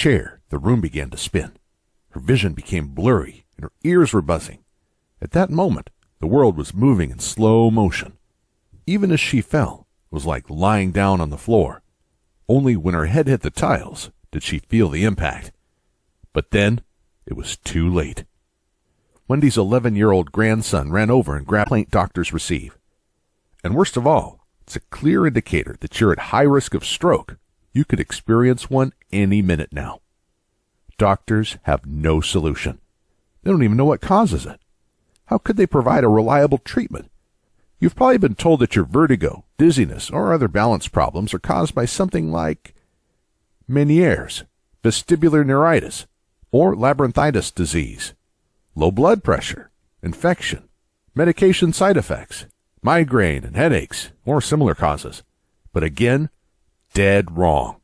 chair, the room began to spin. Her vision became blurry, and her ears were buzzing. At that moment, the world was moving in slow motion. Even as she fell, it was like lying down on the floor. Only when her head hit the tiles did she feel the impact. But then, it was too late. Wendy's 11-year-old grandson ran over and grabbed the complaint doctors receive. And worst of all, it's a clear indicator that you're at high risk of stroke. You could experience one any minute now. Doctors have no solution. They don't even know what causes it. How could they provide a reliable treatment? You've probably been told that your vertigo, dizziness, or other balance problems are caused by something like Meniere's, vestibular neuritis, or labyrinthitis disease, low blood pressure, infection, medication side effects, migraine and headaches, or similar causes. But again, dead wrong.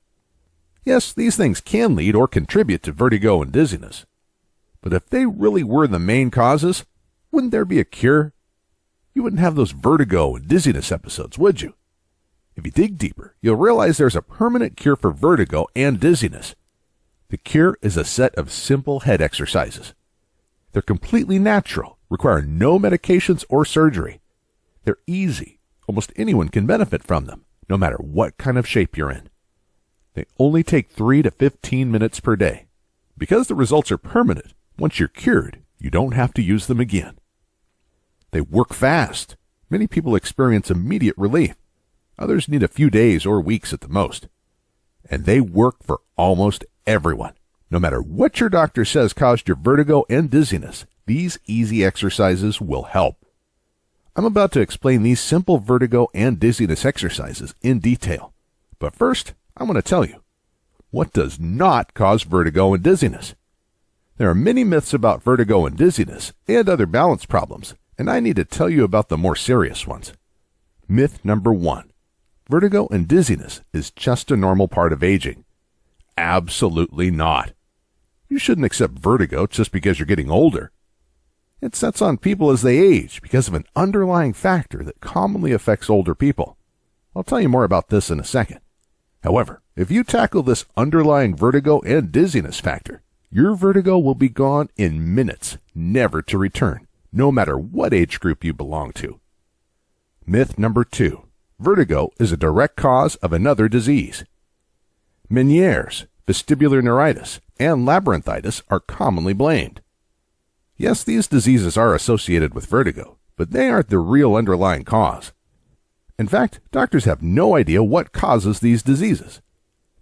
Yes, these things can lead or contribute to vertigo and dizziness. But if they really were the main causes, wouldn't there be a cure? You wouldn't have those vertigo and dizziness episodes, would you? If you dig deeper, you'll realize there's a permanent cure for vertigo and dizziness. The cure is a set of simple head exercises. They're completely natural, require no medications or surgery. They're easy. Almost anyone can benefit from them, no matter what kind of shape you're in. They only take 3 to 15 minutes per day. Because the results are permanent, once you're cured, you don't have to use them again. They work fast. Many people experience immediate relief. Others need a few days or weeks at the most. And they work for almost everyone. No matter what your doctor says caused your vertigo and dizziness, these easy exercises will help. I'm about to explain these simple vertigo and dizziness exercises in detail. But first, I want to tell you, what does not cause vertigo and dizziness? There are many myths about vertigo and dizziness and other balance problems, and I need to tell you about the more serious ones. Myth number 1. Vertigo and dizziness is just a normal part of aging. Absolutely not. You shouldn't accept vertigo just because you're getting older. It sets on people as they age because of an underlying factor that commonly affects older people. I'll tell you more about this in a second. However, if you tackle this underlying vertigo and dizziness factor, your vertigo will be gone in minutes, never to return, no matter what age group you belong to. Myth number 2. Vertigo is a direct cause of another disease. Meniere's, vestibular neuritis, and labyrinthitis are commonly blamed. Yes, these diseases are associated with vertigo, but they aren't the real underlying cause. In fact, doctors have no idea what causes these diseases.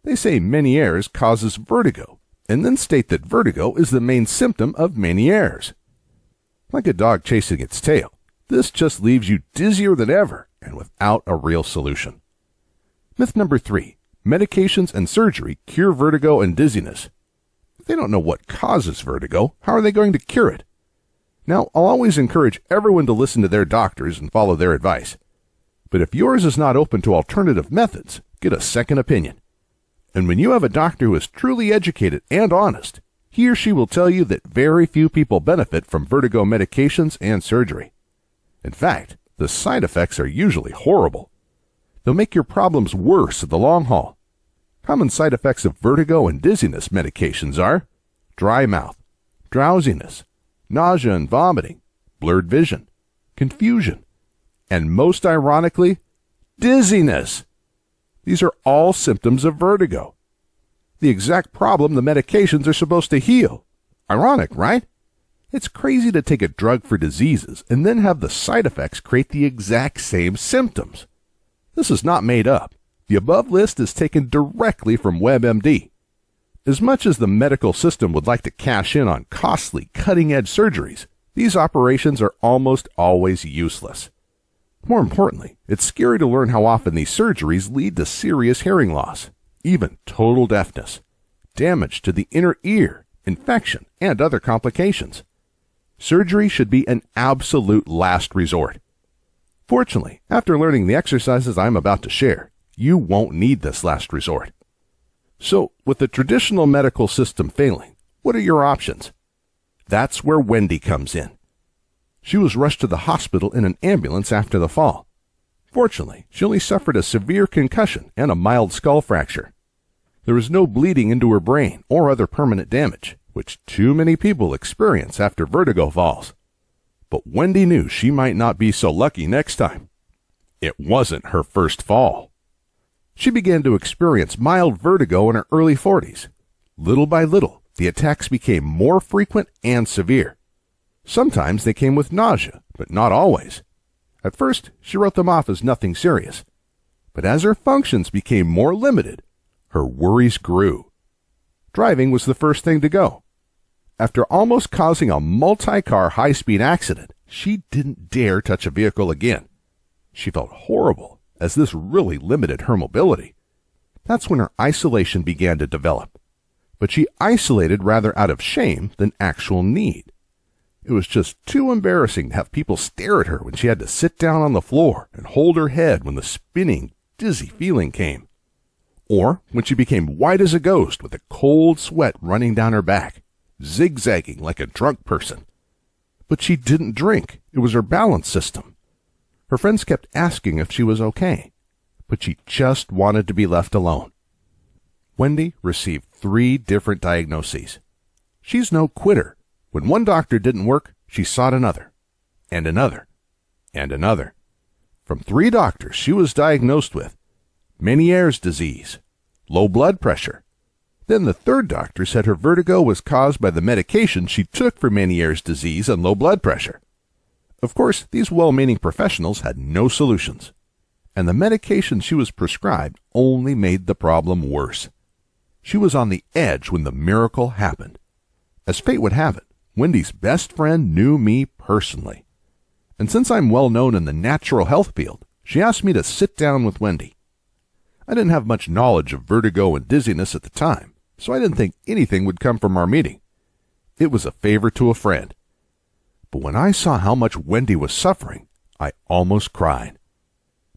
They say Meniere's causes vertigo, and then state that vertigo is the main symptom of Meniere's. Like a dog chasing its tail, this just leaves you dizzier than ever and without a real solution. Myth number 3. Medications and surgery cure vertigo and dizziness. If they don't know what causes vertigo, how are they going to cure it? Now, I'll always encourage everyone to listen to their doctors and follow their advice. But if yours is not open to alternative methods, get a second opinion. And when you have a doctor who is truly educated and honest, he or she will tell you that very few people benefit from vertigo medications and surgery. In fact, the side effects are usually horrible. They'll make your problems worse in the long haul. Common side effects of vertigo and dizziness medications are dry mouth, drowsiness, nausea and vomiting, blurred vision, confusion, and most ironically, dizziness. These are all symptoms of vertigo. The exact problem the medications are supposed to heal. Ironic, right? It's crazy to take a drug for diseases and then have the side effects create the exact same symptoms. This is not made up. The above list is taken directly from WebMD. As much as the medical system would like to cash in on costly, cutting-edge surgeries, these operations are almost always useless. More importantly, it's scary to learn how often these surgeries lead to serious hearing loss, even total deafness, damage to the inner ear, infection, and other complications. Surgery should be an absolute last resort. Fortunately, after learning the exercises I'm about to share, you won't need this last resort. So, with the traditional medical system failing, what are your options? That's where Wendy comes in. She was rushed to the hospital in an ambulance after the fall. Fortunately, she only suffered a severe concussion and a mild skull fracture. There was no bleeding into her brain or other permanent damage, which too many people experience after vertigo falls. But Wendy knew she might not be so lucky next time. It wasn't her first fall. She began to experience mild vertigo in her early 40s. Little by little, the attacks became more frequent and severe. Sometimes they came with nausea, but not always. At first, she wrote them off as nothing serious. But as her functions became more limited, her worries grew. Driving was the first thing to go. After almost causing a multi-car high-speed accident, she didn't dare touch a vehicle again. She felt horrible, as this really limited her mobility. That's when her isolation began to develop. But she isolated rather out of shame than actual need. It was just too embarrassing to have people stare at her when she had to sit down on the floor and hold her head when the spinning, dizzy feeling came. Or when she became white as a ghost with a cold sweat running down her back, zigzagging like a drunk person. But she didn't drink. It was her balance system. Her friends kept asking if she was okay, but she just wanted to be left alone. Wendy received 3 different diagnoses. She's no quitter. When one doctor didn't work, she sought another, and another, and another. From 3 doctors, she was diagnosed with Meniere's disease, low blood pressure. Then the 3rd doctor said her vertigo was caused by the medication she took for Meniere's disease and low blood pressure. Of course, these well-meaning professionals had no solutions, and the medication she was prescribed only made the problem worse. She was on the edge when the miracle happened. As fate would have it, Wendy's best friend knew me personally. And since I'm well known in the natural health field, she asked me to sit down with Wendy. I didn't have much knowledge of vertigo and dizziness at the time, so I didn't think anything would come from our meeting. It was a favor to a friend. But when I saw how much Wendy was suffering, I almost cried.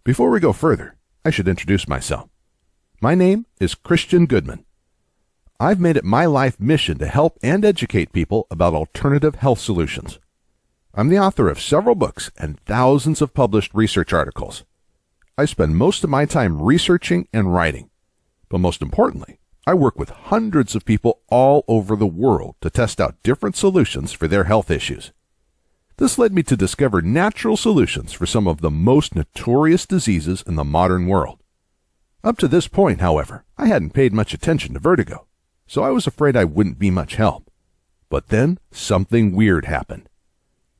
Before we go further, I should introduce myself. My name is Christian Goodman. I've made it my life mission to help and educate people about alternative health solutions. I'm the author of several books and thousands of published research articles. I spend most of my time researching and writing. But most importantly, I work with hundreds of people all over the world to test out different solutions for their health issues. This led me to discover natural solutions for some of the most notorious diseases in the modern world. Up to this point, however, I hadn't paid much attention to vertigo, so I was afraid I wouldn't be much help. But then something weird happened.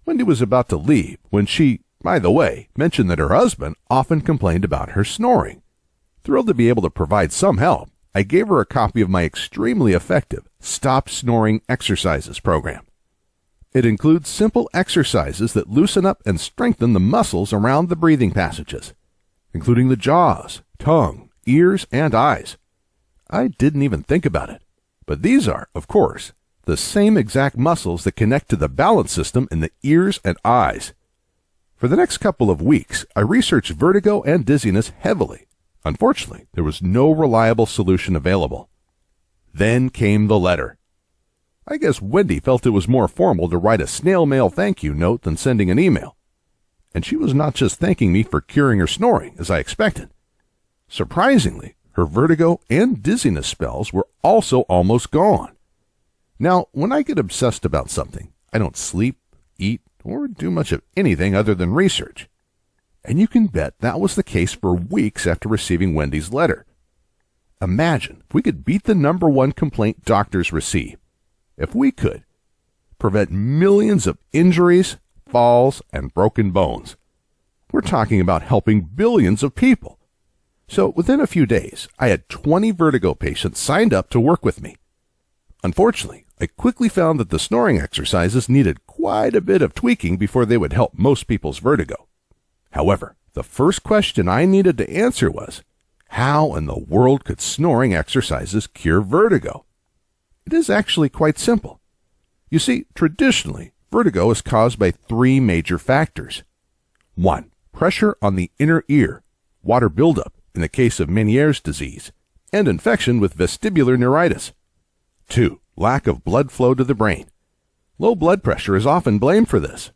Wendy was about to leave when she, by the way, mentioned that her husband often complained about her snoring. Thrilled to be able to provide some help, I gave her a copy of my extremely effective Stop Snoring Exercises program. It includes simple exercises that loosen up and strengthen the muscles around the breathing passages, including the jaws, tongue, ears, and eyes. I didn't even think about it, but these are, of course, the same exact muscles that connect to the balance system in the ears and eyes. For the next couple of weeks, I researched vertigo and dizziness heavily. Unfortunately, there was no reliable solution available. Then came the letter. I guess Wendy felt it was more formal to write a snail mail thank you note than sending an email. And she was not just thanking me for curing her snoring, as I expected. Surprisingly, her vertigo and dizziness spells were also almost gone. Now, when I get obsessed about something, I don't sleep, eat, or do much of anything other than research. And you can bet that was the case for weeks after receiving Wendy's letter. Imagine if we could beat the #1 complaint doctors receive. If we could prevent millions of injuries, falls, and broken bones. We're talking about helping billions of people. So within a few days, I had 20 vertigo patients signed up to work with me. Unfortunately, I quickly found that the snoring exercises needed quite a bit of tweaking before they would help most people's vertigo. However, the first question I needed to answer was, how in the world could snoring exercises cure vertigo? It is actually quite simple. You see, traditionally, vertigo is caused by 3 major factors. 1. Pressure on the inner ear, water buildup in the case of Meniere's disease, and infection with vestibular neuritis. 2. Lack of blood flow to the brain. Low blood pressure is often blamed for this.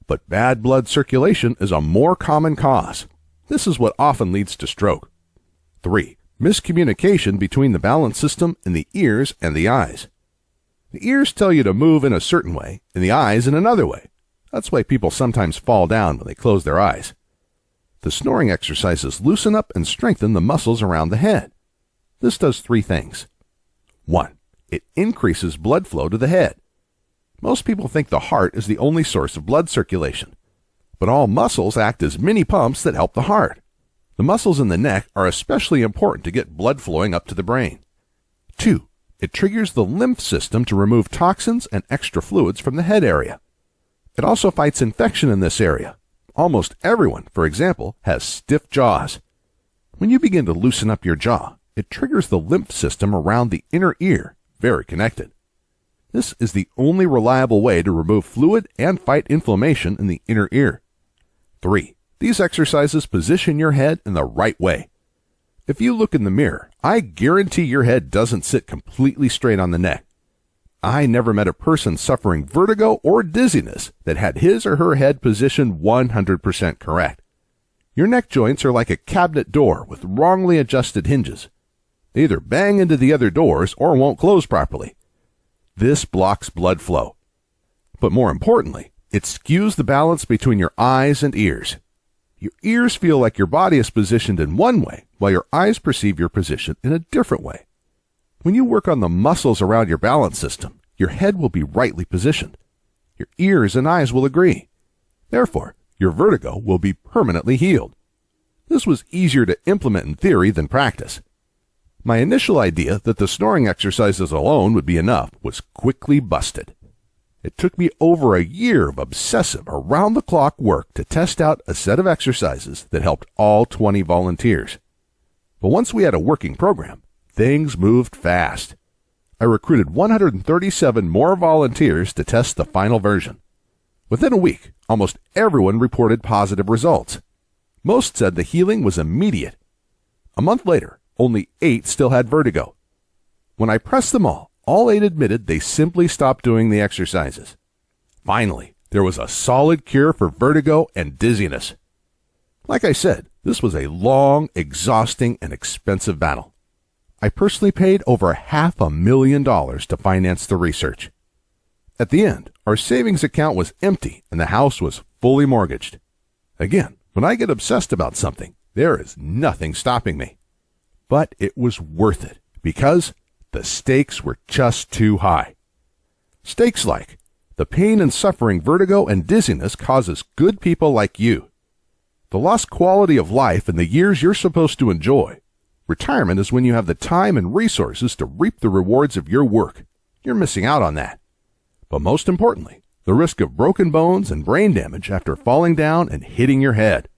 But bad blood circulation is a more common cause. This is what often leads to stroke. 3. miscommunication between the balance system in the ears and the eyes. The ears tell you to move in a certain way, and the eyes in another way. That's why people sometimes fall down when they close their eyes. The snoring exercises loosen up and strengthen the muscles around the head. This does 3 things. 1. It increases blood flow to the head. Most people think the heart is the only source of blood circulation, but all muscles act as mini pumps that help the heart. The muscles in the neck are especially important to get blood flowing up to the brain. 2. It triggers the lymph system to remove toxins and extra fluids from the head area. It also fights infection in this area. Almost everyone, for example, has stiff jaws. When you begin to loosen up your jaw, it triggers the lymph system around the inner ear, very connected. This is the only reliable way to remove fluid and fight inflammation in the inner ear. 3. These exercises position your head in the right way. If you look in the mirror, I guarantee your head doesn't sit completely straight on the neck. I never met a person suffering vertigo or dizziness that had his or her head positioned 100% correct. Your neck joints are like a cabinet door with wrongly adjusted hinges. They either bang into the other doors or won't close properly. This blocks blood flow. But more importantly, it skews the balance between your eyes and ears. Your ears feel like your body is positioned in one way, while your eyes perceive your position in a different way. When you work on the muscles around your balance system, your head will be rightly positioned. Your ears and eyes will agree. Therefore, your vertigo will be permanently healed. This was easier to implement in theory than practice. My initial idea that the snoring exercises alone would be enough was quickly busted. It took me over a year of obsessive, around-the-clock work to test out a set of exercises that helped all 20 volunteers. But once we had a working program, things moved fast. I recruited 137 more volunteers to test the final version. Within a week, almost everyone reported positive results. Most said the healing was immediate. A month later, only 8 still had vertigo. When I pressed them all 8 admitted they simply stopped doing the exercises. Finally, there was a solid cure for vertigo and dizziness. Like I said, this was a long, exhausting, and expensive battle. I personally paid over $500,000 to finance the research. At the end, our savings account was empty and the house was fully mortgaged. Again, when I get obsessed about something, there is nothing stopping me. But it was worth it because the stakes were just too high. Stakes like the pain and suffering vertigo and dizziness causes good people like you. The lost quality of life in the years you're supposed to enjoy. Retirement is when you have the time and resources to reap the rewards of your work. You're missing out on that. But most importantly, the risk of broken bones and brain damage after falling down and hitting your head.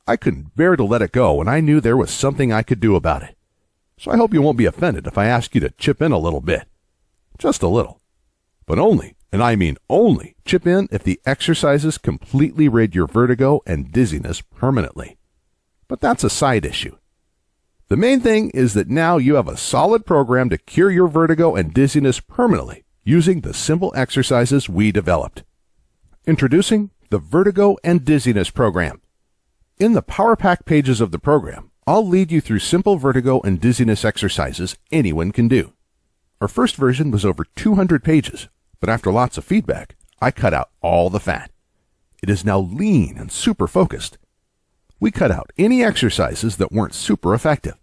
I couldn't bear to let it go, and I knew there was something I could do about it. So I hope you won't be offended if I ask you to chip in a little bit. Just a little. But only, and I mean only, chip in if the exercises completely rid your vertigo and dizziness permanently. But that's a side issue. The main thing is that now you have a solid program to cure your vertigo and dizziness permanently using the simple exercises we developed. Introducing the Vertigo and Dizziness Program. In the Power Pack pages of the program, I'll lead you through simple vertigo and dizziness exercises anyone can do. Our first version was over 200 pages, but after lots of feedback, I cut out all the fat. It is now lean and super focused. We cut out any exercises that weren't super effective.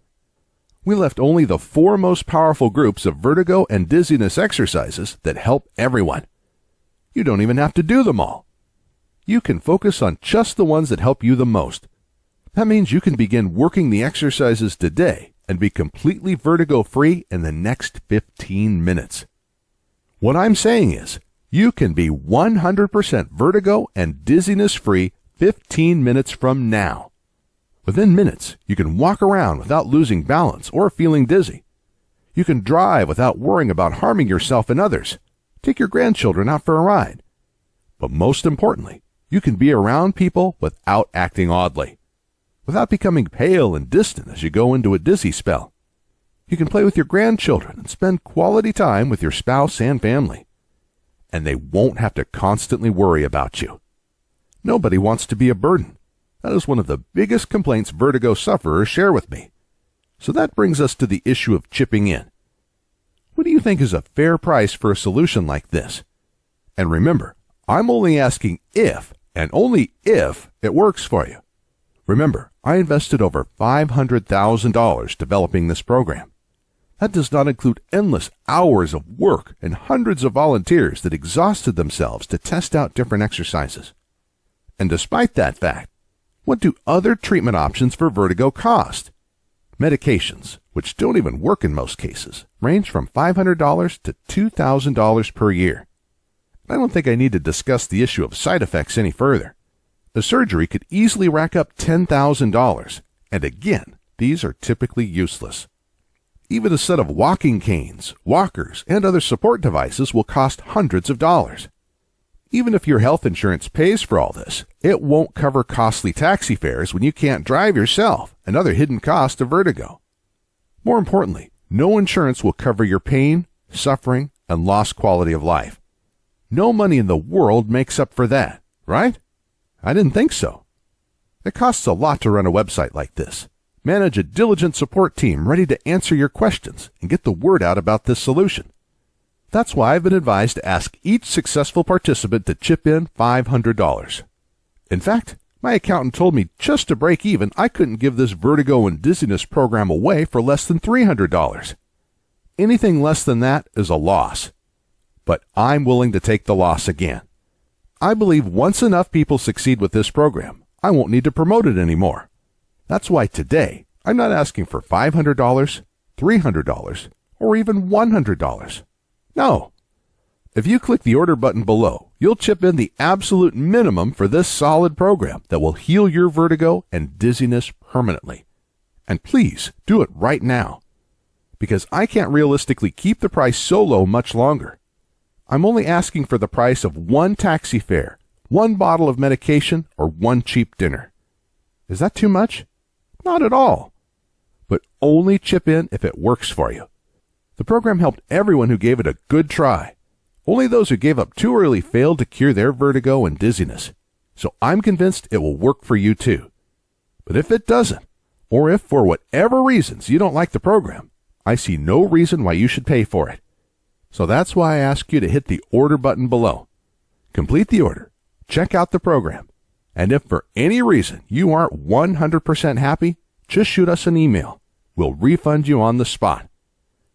We left only the 4 most powerful groups of vertigo and dizziness exercises that help everyone. You don't even have to do them all. You can focus on just the ones that help you the most. That means you can begin working the exercises today and be completely vertigo-free in the next 15 minutes. What I'm saying is, you can be 100% vertigo and dizziness-free 15 minutes from now. Within minutes, you can walk around without losing balance or feeling dizzy. You can drive without worrying about harming yourself and others. Take your grandchildren out for a ride. But most importantly, you can be around people without acting oddly, without becoming pale and distant as you go into a dizzy spell. You can play with your grandchildren and spend quality time with your spouse and family. And they won't have to constantly worry about you. Nobody wants to be a burden. That is one of the biggest complaints vertigo sufferers share with me. So that brings us to the issue of chipping in. What do you think is a fair price for a solution like this? And remember, I'm only asking if, and only if, it works for you. Remember, I invested over $500,000 developing this program. That does not include endless hours of work and hundreds of volunteers that exhausted themselves to test out different exercises. And despite that fact, what do other treatment options for vertigo cost? Medications, which don't even work in most cases, range from $500 to $2,000 per year. I don't think I need to discuss the issue of side effects any further. The surgery could easily rack up $10,000, and again, these are typically useless. Even a set of walking canes, walkers, and other support devices will cost hundreds of dollars. Even if your health insurance pays for all this, it won't cover costly taxi fares when you can't drive yourself and other hidden costs of vertigo. More importantly, no insurance will cover your pain, suffering, and lost quality of life. No money in the world makes up for that, right? I didn't think so. It costs a lot to run a website like this. Manage a diligent support team ready to answer your questions and get the word out about this solution. That's why I've been advised to ask each successful participant to chip in $500. In fact, my accountant told me just to break even, I couldn't give this vertigo and dizziness program away for less than $300. Anything less than that is a loss. But I'm willing to take the loss again. I believe once enough people succeed with this program, I won't need to promote it anymore. That's why today, I'm not asking for $500, $300, or even $100. No. If you click the order button below, you'll chip in the absolute minimum for this solid program that will heal your vertigo and dizziness permanently. And please do it right now, because I can't realistically keep the price so low much longer. I'm only asking for the price of one taxi fare, one bottle of medication, or one cheap dinner. Is that too much? Not at all. But only chip in if it works for you. The program helped everyone who gave it a good try. Only those who gave up too early failed to cure their vertigo and dizziness. So I'm convinced it will work for you too. But if it doesn't, or if for whatever reasons you don't like the program, I see no reason why you should pay for it. So that's why I ask you to hit the order button below. Complete the order, check out the program, and if for any reason you aren't 100% happy, just shoot us an email. We'll refund you on the spot.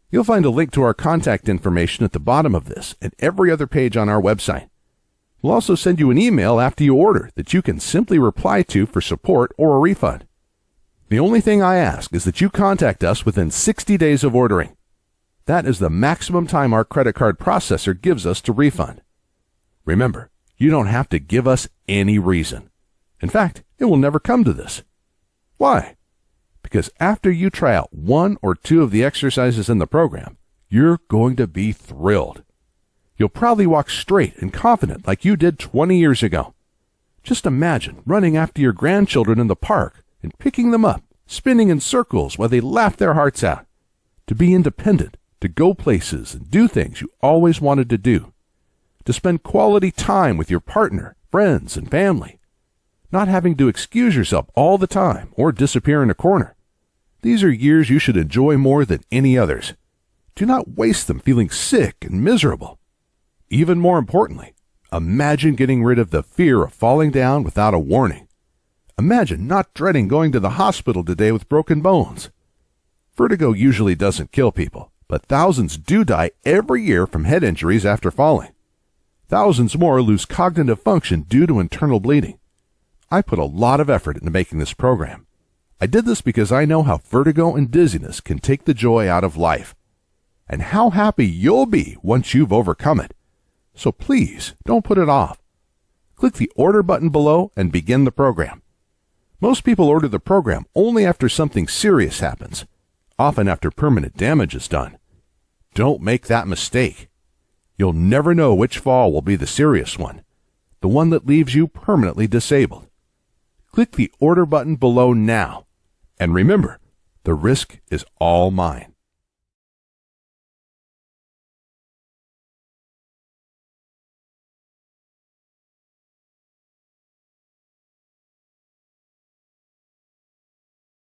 You'll find a link to our contact information at the bottom of this and every other page on our website. We'll also send you an email after you order that you can simply reply to for support or a refund. The only thing I ask is that you contact us within 60 days of ordering. That is the maximum time our credit card processor gives us to refund. Remember, you don't have to give us any reason. In fact, it will never come to this. Why? Because after you try out one or two of the exercises in the program, you're going to be thrilled. You'll probably walk straight and confident like you did 20 years ago. Just imagine running after your grandchildren in the park and picking them up, spinning in circles while they laugh their hearts out. To be independent, to go places and do things you always wanted to do. To spend quality time with your partner, friends, and family. Not having to excuse yourself all the time or disappear in a corner. These are years you should enjoy more than any others. Do not waste them feeling sick and miserable. Even more importantly, imagine getting rid of the fear of falling down without a warning. Imagine not dreading going to the hospital today with broken bones. Vertigo usually doesn't kill people, but thousands do die every year from head injuries after falling. Thousands more lose cognitive function due to internal bleeding. I put a lot of effort into making this program. I did this because I know how vertigo and dizziness can take the joy out of life, and how happy you'll be once you've overcome it. So please, don't put it off. Click the order button below and begin the program. Most people order the program only after something serious happens, often after permanent damage is done. Don't make that mistake. You'll never know which fall will be the serious one, the one that leaves you permanently disabled. Click the order button below now. And remember, the risk is all mine.